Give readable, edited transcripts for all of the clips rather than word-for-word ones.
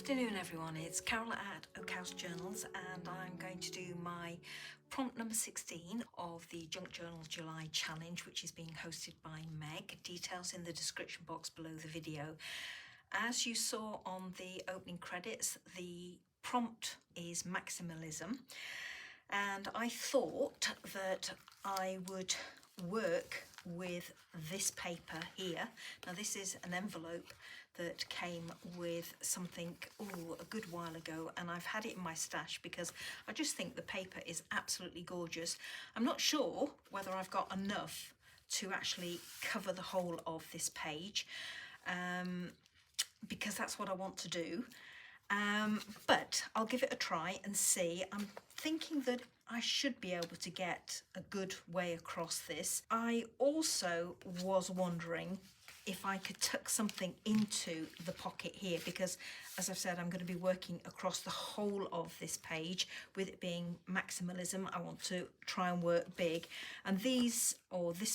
afternoon everyone, it's Carol at Oak House Journals and I'm going to do my prompt number 16 of the Junk Journal July challenge, which is being hosted by Meg. Details in the description box below the video. As you saw on the opening credits, the prompt is maximalism, and I thought that I would work with this paper here. Now this is an envelope that came with something a good while ago, and I've had it in my stash because I just think the paper is absolutely gorgeous. I'm not sure whether I've got enough to actually cover the whole of this page, because that's what I want to do. But I'll give it a try and see. I'm thinking that I should be able to get a good way across this. I also was wondering if I could tuck something into the pocket here, because as I've said, I'm going to be working across the whole of this page. With it being maximalism, I want to try and work big, and this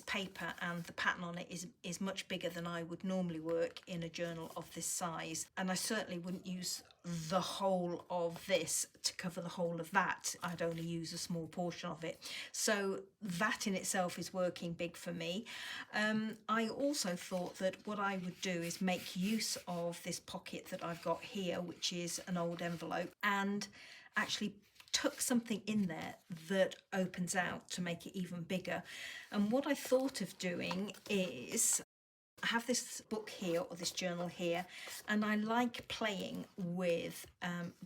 paper and the pattern on it is much bigger than I would normally work in a journal of this size, and I certainly wouldn't use the whole of this to cover the whole of that. I'd only use a small portion of it, so that in itself is working big for me. I also thought that what I would do is make use of this pocket that I've got here, which is an old envelope, and actually tuck something in there that opens out to make it even bigger. And what I thought of doing is, I have this book here, or this journal here, and I like playing with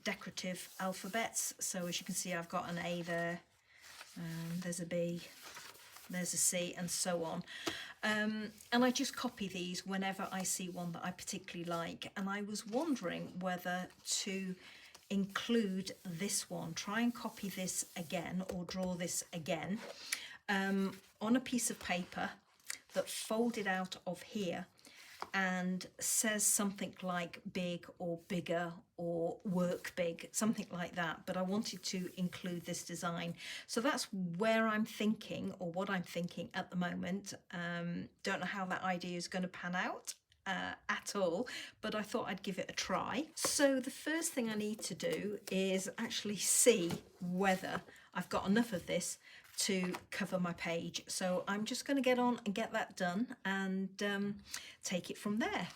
decorative alphabets. So as you can see, I've got an A there, there's a B, there's a C, and so on. And I just copy these whenever I see one that I particularly like. And I was wondering whether to include this one, try and copy this again, or draw this again, on a piece of paper that folded out of here and says something like big or bigger or work big, something like that. But I wanted to include this design, so that's where I'm thinking, or what I'm thinking at the moment. Don't know how that idea is going to pan out at all, but I thought I'd give it a try. So the first thing I need to do is actually see whether I've got enough of this to cover my page. So I'm just going to get on and get that done and take it from there.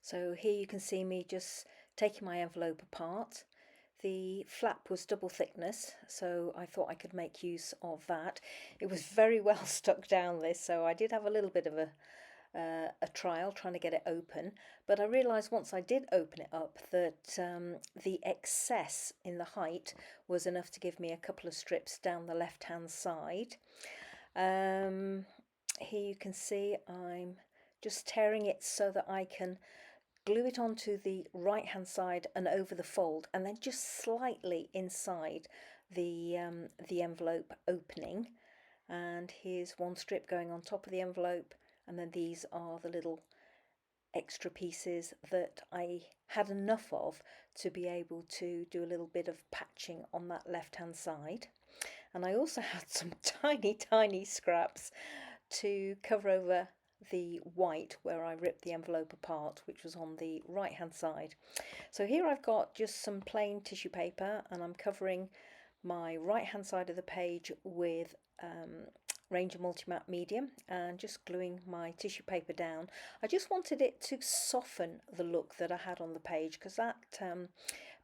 So here you can see me just taking my envelope apart. The flap was double thickness, so I thought I could make use of that. It was very well stuck down this, so I did have a little bit of a trial trying to get it open, but I realised once I did open it up that the excess in the height was enough to give me a couple of strips down the left hand side. Here you can see I'm just tearing it so that I can glue it onto the right hand side and over the fold, and then just slightly inside the envelope opening. And here's one strip going on top of the envelope, and then these are the little extra pieces that I had enough of to be able to do a little bit of patching on that left hand side. And I also had some tiny scraps to cover over the white where I ripped the envelope apart, which was on the right hand side. So here I've got just some plain tissue paper, and I'm covering my right hand side of the page with Ranger Multimatte Medium and just gluing my tissue paper down. I just wanted it to soften the look that I had on the page, because that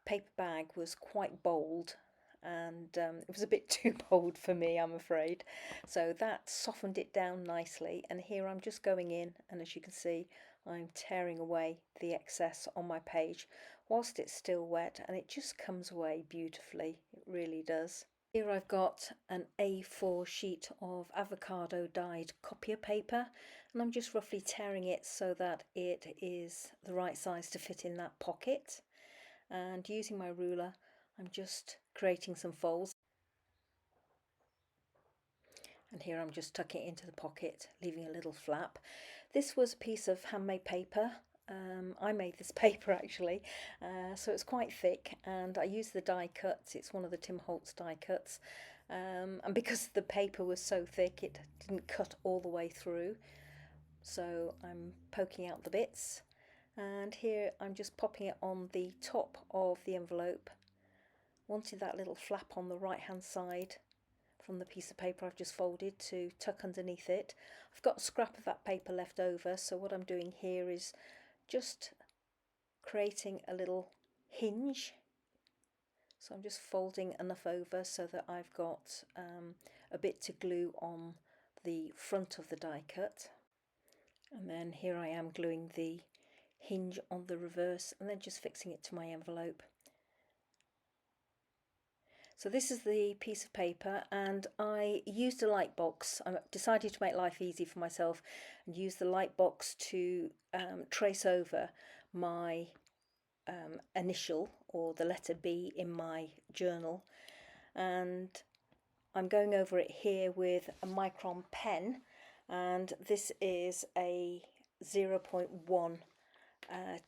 paper bag was quite bold, and it was a bit too bold for me, I'm afraid. So that softened it down nicely, and here I'm just going in, and as you can see, I'm tearing away the excess on my page whilst it's still wet, and it just comes away beautifully. It really does. Here I've got an A4 sheet of avocado dyed copier paper, and I'm just roughly tearing it so that it is the right size to fit in that pocket. And using my ruler, I'm just creating some folds. And here I'm just tucking it into the pocket, leaving a little flap. This was a piece of handmade paper. I made this paper actually, so it's quite thick, and I used the die cuts. It's one of the Holtz die cuts, and because the paper was so thick, it didn't cut all the way through, so I'm poking out the bits, And here I'm just popping it on the top of the envelope. Wanted that little flap on the right hand side from the piece of paper I've just folded to tuck underneath it. I've got a scrap of that paper left over, so what I'm doing here is just creating a little hinge. So I'm just folding enough over so that I've got a bit to glue on the front of the die cut. And then here I am gluing the hinge on the reverse and then just fixing it to my envelope. So this is the piece of paper, and I used a light box. I decided to make life easy for myself and use the light box to trace over my initial, or the letter B, in my journal. And I'm going over it here with a micron pen, and this is a 0.1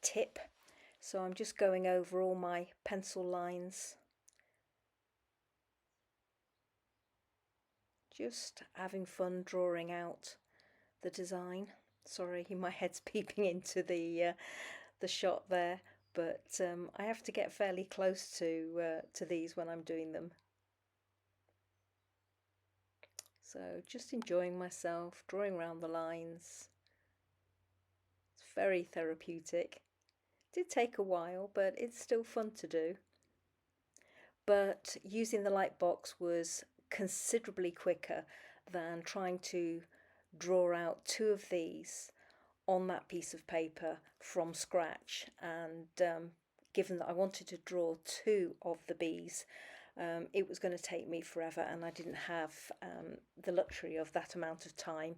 tip. So I'm just going over all my pencil lines, just having fun drawing out the design. Sorry, my head's peeping into the shot there, but I have to get fairly close to these when I'm doing them. So just enjoying myself, drawing around the lines. It's very therapeutic. It did take a while, but it's still fun to do. But using the light box was considerably quicker than trying to draw out two of these on that piece of paper from scratch. And given that I wanted to draw two of the bees, it was going to take me forever, and I didn't have the luxury of that amount of time.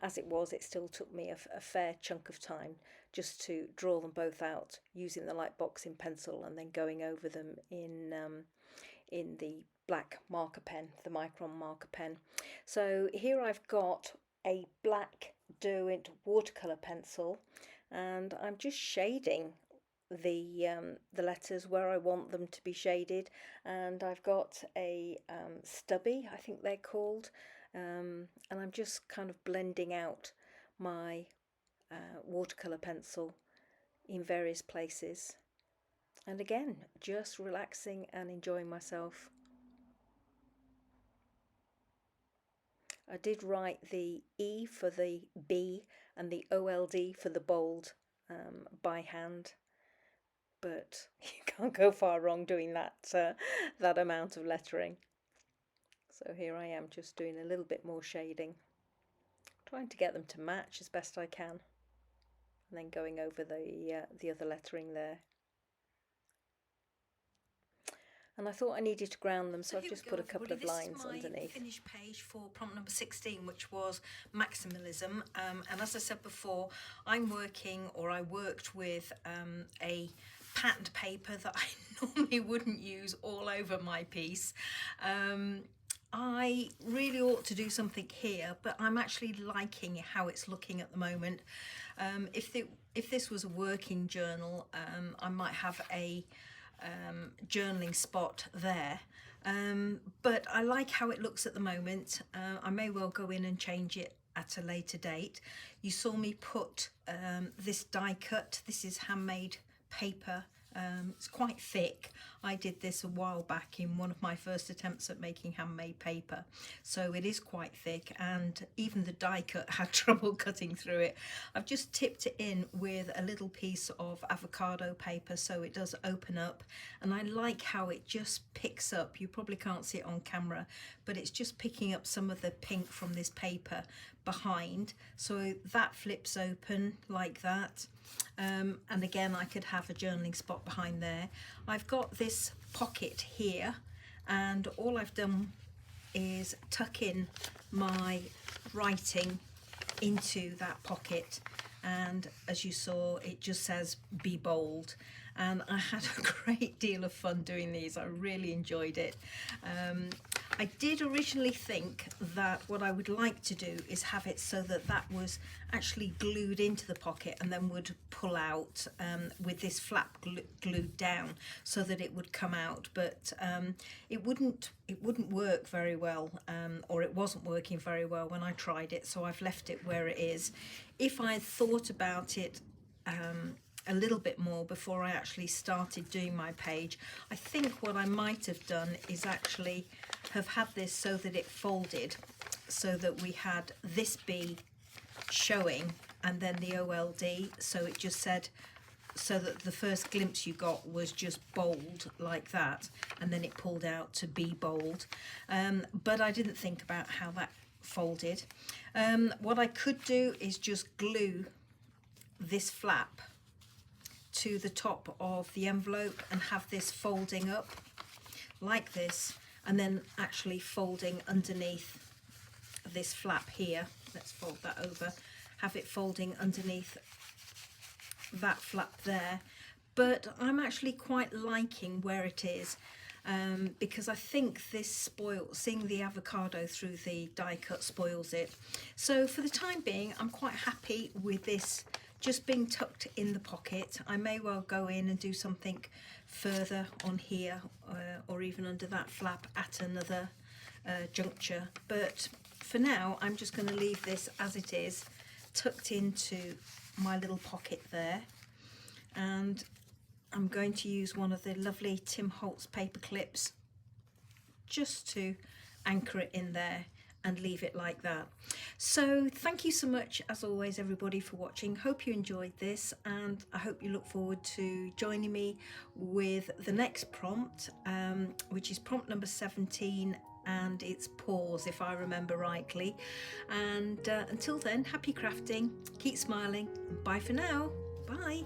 As it was, it still took me a fair chunk of time just to draw them both out using the light box in pencil and then going over them in the black marker pen, the micron marker pen. So here I've got a black Derwent watercolour pencil, and I'm just shading the letters where I want them to be shaded. And I've got a stubby, I think they're called, and I'm just kind of blending out my watercolour pencil in various places, and again just relaxing and enjoying myself. I did write the E for the B and the OLD for the bold by hand, but you can't go far wrong doing that that amount of lettering. So here I am just doing a little bit more shading, trying to get them to match as best I can, and then going over the other lettering there. And I thought I needed to ground them, so I've just put a couple of lines underneath. This is my finished page for prompt number 16, which was Maximalism. And as I said before, I worked with a patterned paper that I normally wouldn't use all over my piece. I really ought to do something here, but I'm actually liking how it's looking at the moment. If this was a working journal, I might have a journaling spot there, but I like how it looks at the moment. I may well go in and change it at a later date. You saw me put this die cut. This is handmade paper. It's quite thick. I did this a while back in one of my first attempts at making handmade paper, so it is quite thick, and even the die cut had trouble cutting through it. I've just tipped it in with a little piece of avocado paper so it does open up, and I like how it just picks up. You probably can't see it on camera, but it's just picking up some of the pink from this paper behind, so that flips open like that. And again, I could have a journaling spot behind there. I've got this pocket here, and all I've done is tuck in my writing into that pocket, and as you saw, it just says be bold. And I had a great deal of fun doing these. I really enjoyed it. I did originally think that what I would like to do is have it so that that was actually glued into the pocket and then would pull out with this flap glued down so that it would come out, but it wouldn't work very well, or it wasn't working very well when I tried it, so I've left it where it is. If I had thought about it a little bit more before I actually started doing my page. I think what I might have done is actually have had this so that it folded, so that we had this B showing and then the OLD, so it just said, so that the first glimpse you got was just bold like that, and then it pulled out to be bold. But I didn't think about how that folded. What I could do is just glue this flap to the top of the envelope and have this folding up like this, and then actually folding underneath this flap here. Let's fold that over, have it folding underneath that flap there. But I'm actually quite liking where it is, because I think this seeing the avocado through the die cut spoils it. So for the time being, I'm quite happy with this just being tucked in the pocket. I may well go in and do something further on here, or even under that flap at another juncture. But for now, I'm just going to leave this as it is, tucked into my little pocket there. And I'm going to use one of the lovely Tim Holtz paper clips just to anchor it in there and leave it like that. So thank you so much, as always, everybody, for watching. Hope you enjoyed this, and I hope you look forward to joining me with the next prompt, which is prompt number 17, and it's pause, if I remember rightly. And until then, happy crafting, keep smiling, and bye for now. Bye.